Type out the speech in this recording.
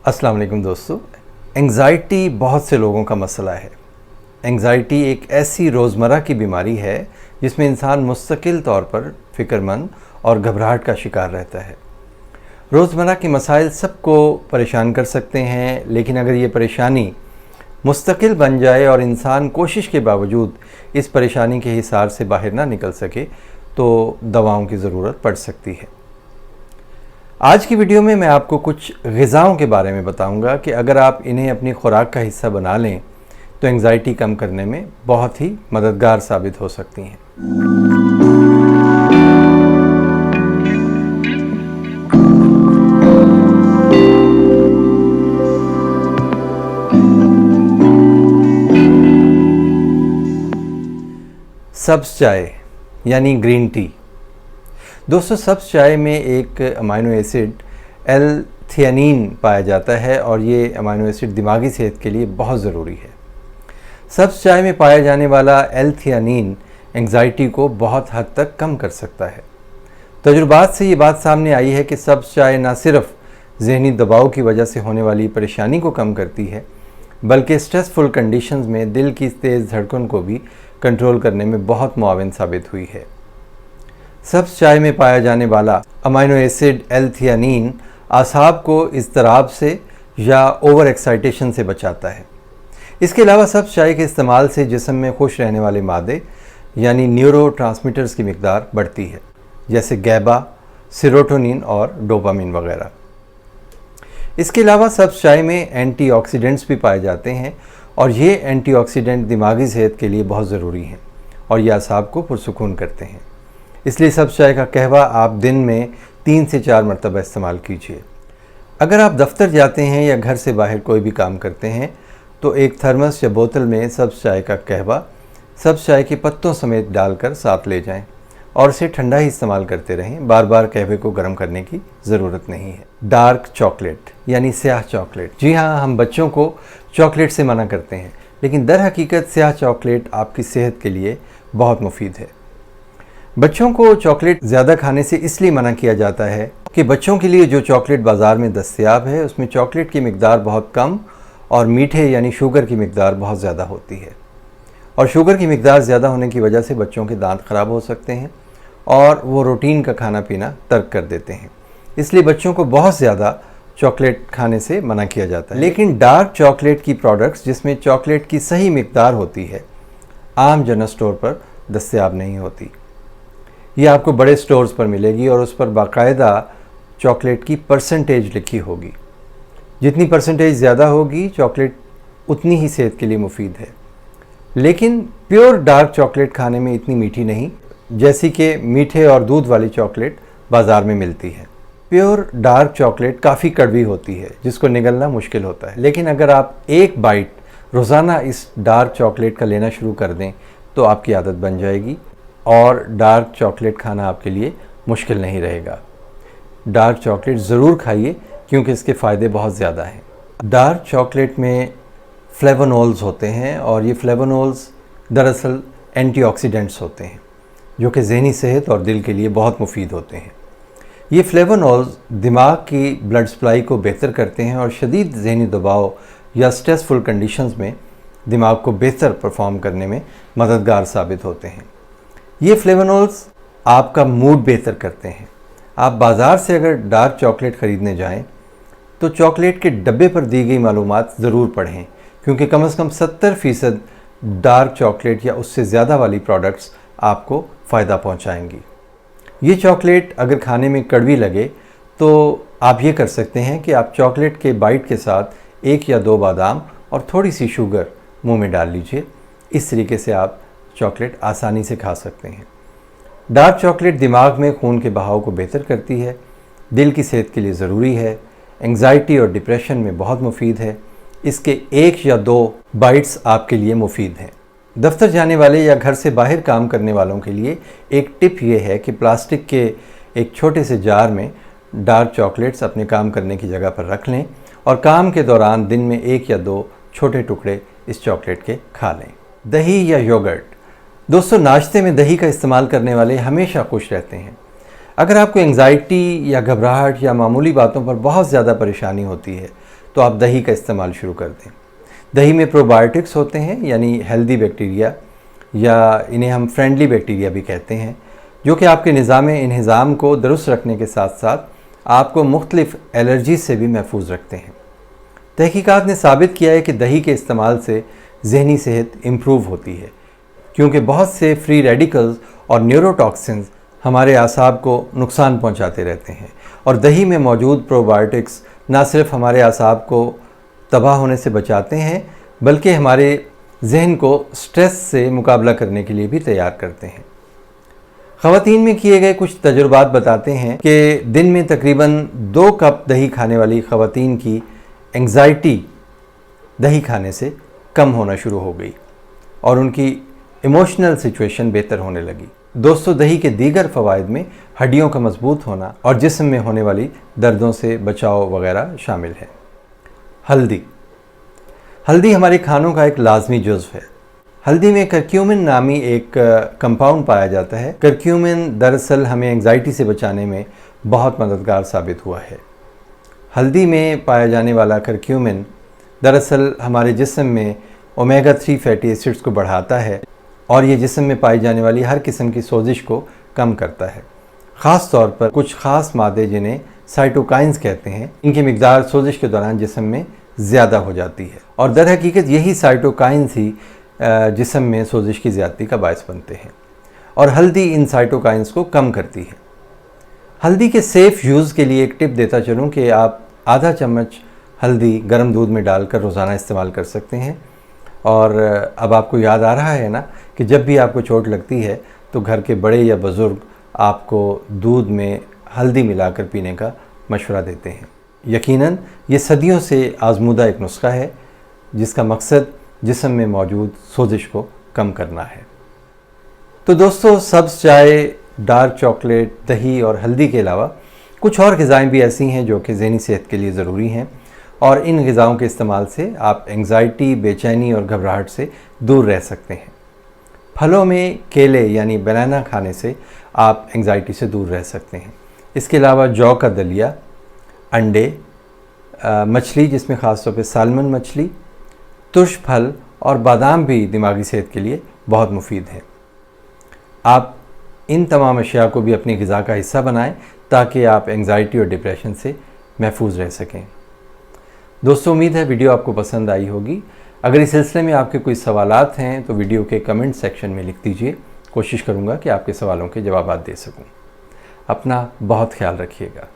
अस्सलाम वालेकुम दोस्तों। एंग्ज़ाइटी बहुत से लोगों का मसला है। एंग्ज़ाइटी एक ऐसी रोज़मर्रा की बीमारी है जिसमें इंसान मुस्तकिल तौर पर फ़िक्रमंद और घबराहट का शिकार रहता है। रोज़मर्रा के मसाइल सबको परेशान कर सकते हैं, लेकिन अगर ये परेशानी मुस्तकिल बन जाए और इंसान कोशिश के बावजूद इस परेशानी के हिसार से बाहर ना निकल सके तो दवाओं की ज़रूरत पड़ सकती है। आज की वीडियो में मैं आपको कुछ ग़िज़ाओं के बारे में बताऊंगा कि अगर आप इन्हें अपनी खुराक का हिस्सा बना लें तो एंग्ज़ाइटी कम करने में बहुत ही मददगार साबित हो सकती हैं। सब्ज़ चाय यानी ग्रीन टी। दोस्तों, सब्ज़ चाय में एक अमाइनो एसिड एल-थियानीन पाया जाता है और ये अमाइनो एसिड दिमागी सेहत के लिए बहुत ज़रूरी है। सब्ज़ चाय में पाया जाने वाला एल-थियानीन एंग्ज़ाइटी को बहुत हद तक कम कर सकता है। तजुर्बात से ये बात सामने आई है कि सब्ज़ चाय न सिर्फ ज़हनी दबाव की वजह से होने वाली परेशानी को कम करती है, बल्कि स्ट्रेसफुल कंडीशंस में दिल की तेज़ धड़कन को भी कंट्रोल करने में बहुत मुआविन साबित हुई है। सब्ज़ चाय में पाया जाने वाला अमाइनो एसिड एल-थियानीन आसाब को इज़्तिराब से या ओवर एक्साइटेशन से बचाता है। इसके अलावा सब्ज़ चाय के इस्तेमाल से जिस्म में खुश रहने वाले मादे यानी न्यूरोट्रांसमीटर्स की मिकदार बढ़ती है, जैसे गैबा, सेरोटोनिन और डोपामिन वगैरह। इसके अलावा सब्ज़ चाय में एंटीऑक्सीडेंट्स भी पाए जाते हैं और ये एंटीऑक्सीडेंट दिमागी सेहत के लिए बहुत ज़रूरी हैं और ये आसाब को पुरसुकून करते हैं। इसलिए सब्ज़ चाय का कहवा आप दिन में 3 से 4 मरतबा इस्तेमाल कीजिए। अगर आप दफ्तर जाते हैं या घर से बाहर कोई भी काम करते हैं तो एक थर्मस या बोतल में सब्ज़ चाय का कहवा सब्ज़ चाय के पत्तों समेत डालकर साथ ले जाएं और इसे ठंडा ही इस्तेमाल करते रहें। बार बार कहवे को गर्म करने की ज़रूरत नहीं है। डार्क चॉकलेट यानी स्याह चॉकलेट। जी हाँ, हम बच्चों को चॉकलेट से मना करते हैं, लेकिन दर हकीकत स्याह चॉकलेट आपकी सेहत के लिए बहुत मुफीद है। बच्चों को चॉकलेट ज़्यादा खाने से इसलिए मना किया जाता है कि बच्चों के लिए जो चॉकलेट बाज़ार में दस्तयाब है उसमें चॉकलेट की मिकदार बहुत कम और मीठे यानी शुगर की मिकदार बहुत ज़्यादा होती है, और शुगर की मिकदार ज़्यादा होने की वजह से बच्चों के दांत ख़राब हो सकते हैं और वो रूटीन का खाना पीना तर्क कर देते हैं। इसलिए बच्चों को बहुत ज़्यादा चॉकलेट खाने से मना किया जाता है। लेकिन डार्क चॉकलेट की प्रोडक्ट्स जिसमें चॉकलेट की सही मिकदार होती है आम जनरल स्टोर पर दस्तयाब नहीं होती। ये आपको बड़े स्टोर्स पर मिलेगी और उस पर बाकायदा चॉकलेट की परसेंटेज लिखी होगी। जितनी परसेंटेज ज़्यादा होगी चॉकलेट उतनी ही सेहत के लिए मुफीद है। लेकिन प्योर डार्क चॉकलेट खाने में इतनी मीठी नहीं जैसी कि मीठे और दूध वाली चॉकलेट बाज़ार में मिलती है। प्योर डार्क चॉकलेट काफ़ी कड़वी होती है जिसको निगलना मुश्किल होता है, लेकिन अगर आप एक बाइट रोज़ाना इस डार्क चॉकलेट का लेना शुरू कर दें तो आपकी आदत बन जाएगी और डार्क चॉकलेट खाना आपके लिए मुश्किल नहीं रहेगा। डार्क चॉकलेट ज़रूर खाइए क्योंकि इसके फ़ायदे बहुत ज़्यादा हैं। डार्क चॉकलेट में फ्लेवोनोल्स होते हैं और ये फ्लेवोनोल्स दरअसल एंटीऑक्सीडेंट्स होते हैं जो कि ज़हनी सेहत और दिल के लिए बहुत मुफीद होते हैं। ये फ्लेवोनोल्स दिमाग की ब्लड सप्लाई को बेहतर करते हैं और शदीद ज़हनी दबाव या स्ट्रेसफुल कंडीशंस में दिमाग को बेहतर परफॉर्म करने में मददगार साबित होते हैं। ये फ्लेवोनोल्स आपका मूड बेहतर करते हैं। आप बाज़ार से अगर डार्क चॉकलेट ख़रीदने जाएं तो चॉकलेट के डब्बे पर दी गई मालूमात ज़रूर पढ़ें, क्योंकि कम से कम 70% डार्क चॉकलेट या उससे ज़्यादा वाली प्रोडक्ट्स आपको फ़ायदा पहुंचाएंगी। ये चॉकलेट अगर खाने में कड़वी लगे तो आप ये कर सकते हैं कि आप चॉकलेट के बाइट के साथ 1 या 2 बादाम और थोड़ी सी शुगर मुंह में डाल लीजिए। इस तरीके से आप चॉकलेट आसानी से खा सकते हैं। डार्क चॉकलेट दिमाग में खून के बहाव को बेहतर करती है, दिल की सेहत के लिए ज़रूरी है, एंग्ज़ाइटी और डिप्रेशन में बहुत मुफीद है। इसके 1 या 2 बाइट्स आपके लिए मुफीद हैं। दफ्तर जाने वाले या घर से बाहर काम करने वालों के लिए एक टिप ये है कि प्लास्टिक के एक छोटे से जार में डार्क चॉकलेट्स अपने काम करने की जगह पर रख लें और काम के दौरान दिन में 1 या 2 छोटे टुकड़े इस चॉकलेट के खा लें। दही या योगर्ट। दोस्तों, नाश्ते में दही का इस्तेमाल करने वाले हमेशा खुश रहते हैं। अगर आपको एंग्जाइटी या घबराहट या मामूली बातों पर बहुत ज़्यादा परेशानी होती है तो आप दही का इस्तेमाल शुरू कर दें। दही में प्रोबायोटिक्स होते हैं, यानी हेल्दी बैक्टीरिया, या इन्हें हम फ्रेंडली बैक्टीरिया भी कहते हैं, जो कि आपके निज़ाम को दुरुस्त रखने के साथ साथ आपको मुख्तलिफ एलर्जी से भी महफूज रखते हैं। तहकीकात ने साबित किया है कि दही के इस्तेमाल से जहनी सेहत इम्प्रूव होती है, क्योंकि बहुत से फ्री रेडिकल्स और न्यूरोटॉक्सिन्स हमारे आसाब को नुकसान पहुंचाते रहते हैं, और दही में मौजूद प्रोबायोटिक्स न सिर्फ हमारे आसाब को तबाह होने से बचाते हैं, बल्कि हमारे जहन को स्ट्रेस से मुकाबला करने के लिए भी तैयार करते हैं। ख़वातीन में किए गए कुछ तजुर्बात बताते हैं कि दिन में तकरीबन 2 कप दही खाने वाली ख़वातीन की एंग्जाइटी दही खाने से कम होना शुरू हो गई और उनकी इमोशनल सिचुएशन बेहतर होने लगी। दोस्तों, दही के दीगर फ़वाइद में हड्डियों का मजबूत होना और जिस्म में होने वाली दर्दों से बचाव वगैरह शामिल है। हल्दी हमारे खानों का एक लाजमी जुज़्व है। हल्दी में करक्यूमिन नामी एक कंपाउंड पाया जाता है। करक्यूमिन दरअसल हमें एंग्जाइटी से बचाने में बहुत मददगार साबित हुआ है। हल्दी में पाया जाने वाला करक्यूमिन दरअसल हमारे जिस्म में ओमेगा 3 फैटी एसिड्स को बढ़ाता है और ये जिस्म में पाई जाने वाली हर किस्म की सोजिश को कम करता है। ख़ास तौर पर कुछ ख़ास मादे जिन्हें साइटोकाइंस कहते हैं, इनकी मिकदार सोजिश के दौरान जिस्म में ज़्यादा हो जाती है और दर हकीकत यही साइटोकाइंस ही जिस्म में सोजिश की ज़्यादती का बायस बनते हैं और हल्दी इन साइटोकाइंस को कम करती है। हल्दी के सेफ़ यूज़ के लिए एक टिप देता चलूँ कि आप आधा चम्मच हल्दी गर्म दूध में डालकर रोज़ाना इस्तेमाल कर सकते हैं। और अब आपको याद आ रहा है ना कि जब भी आपको चोट लगती है तो घर के बड़े या बुज़ुर्ग आपको दूध में हल्दी मिलाकर पीने का मशवरा देते हैं। यकीनन ये सदियों से आज़मूदा एक नुस्खा है जिसका मकसद जिस्म में मौजूद सोजिश को कम करना है। तो दोस्तों, सब्ज़ चाय, डार्क चॉकलेट, दही और हल्दी के अलावा कुछ और ग़िज़ाएँ भी ऐसी हैं जो कि ज़हनी सेहत के लिए ज़रूरी हैं और इन ग़िज़ाओं के इस्तेमाल से आप एंग्जाइटी, बेचैनी और घबराहट से दूर रह सकते हैं। फलों में केले यानी बनाना खाने से आप एंग्जाइटी से दूर रह सकते हैं। इसके अलावा जौ का दलिया, अंडे, मछली जिसमें ख़ास तौर पे सालमन मछली, तुर्श फल और बादाम भी दिमागी सेहत के लिए बहुत मुफीद हैं। आप इन तमाम अशिया को भी अपनी ग़िज़ा का हिस्सा बनाएं ताकि आप एंग्जाइटी और डिप्रेशन से महफूज रह सकें। दोस्तों, उम्मीद है वीडियो आपको पसंद आई होगी। अगर इस सिलसिले में आपके कोई सवालात हैं तो वीडियो के कमेंट सेक्शन में लिख दीजिए। कोशिश करूँगा कि आपके सवालों के जवाब दे सकूँ। अपना बहुत ख्याल रखिएगा।